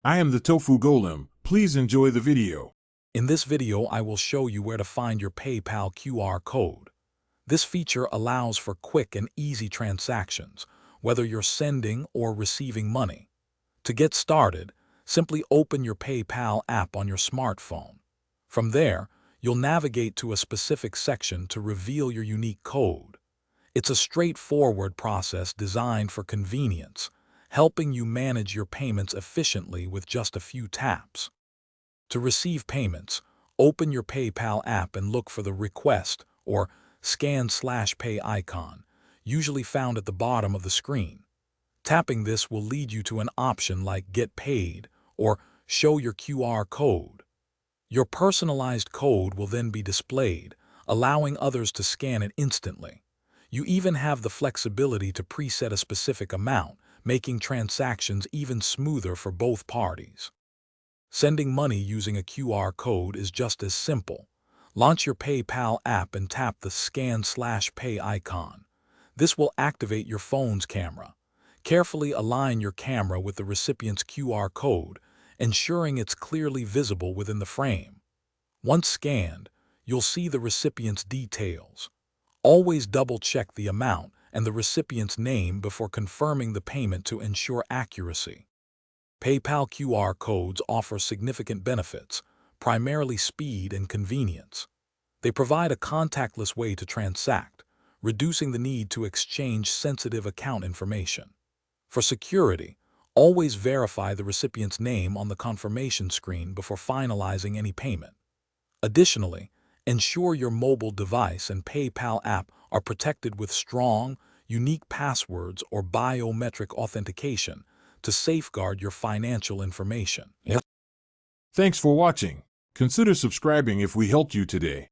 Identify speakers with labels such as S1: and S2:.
S1: I am the Tofu Golem. Please enjoy the video.
S2: In this video, I will show you where to find your PayPal QR code. This feature allows for quick and easy transactions, whether you're sending or receiving money. To get started, simply open your PayPal app on your smartphone. From there, you'll navigate to a specific section to reveal your unique code. It's a straightforward process designed for convenience, helping you manage your payments efficiently with just a few taps. To receive payments, open your PayPal app and look for the Request or Scan/Pay icon, usually found at the bottom of the screen. Tapping this will lead you to an option like Get Paid or Show Your QR Code. Your personalized code will then be displayed, allowing others to scan it instantly. You even have the flexibility to preset a specific amount, making transactions even smoother for both parties. Sending money using a QR code is just as simple. Launch your PayPal app and tap the Scan/Pay icon. This will activate your phone's camera. Carefully align your camera with the recipient's QR code, ensuring it's clearly visible within the frame. Once scanned, you'll see the recipient's details. Always double-check the amount and the recipient's name before confirming the payment to ensure accuracy. PayPal QR codes offer significant benefits, primarily speed and convenience. They provide a contactless way to transact, reducing the need to exchange sensitive account information. For security, always verify the recipient's name on the confirmation screen before finalizing any payment. Additionally, ensure your mobile device and PayPal app are protected with strong, unique passwords or biometric authentication to safeguard your financial information.
S1: Thanks for watching. Consider subscribing if we helped you today.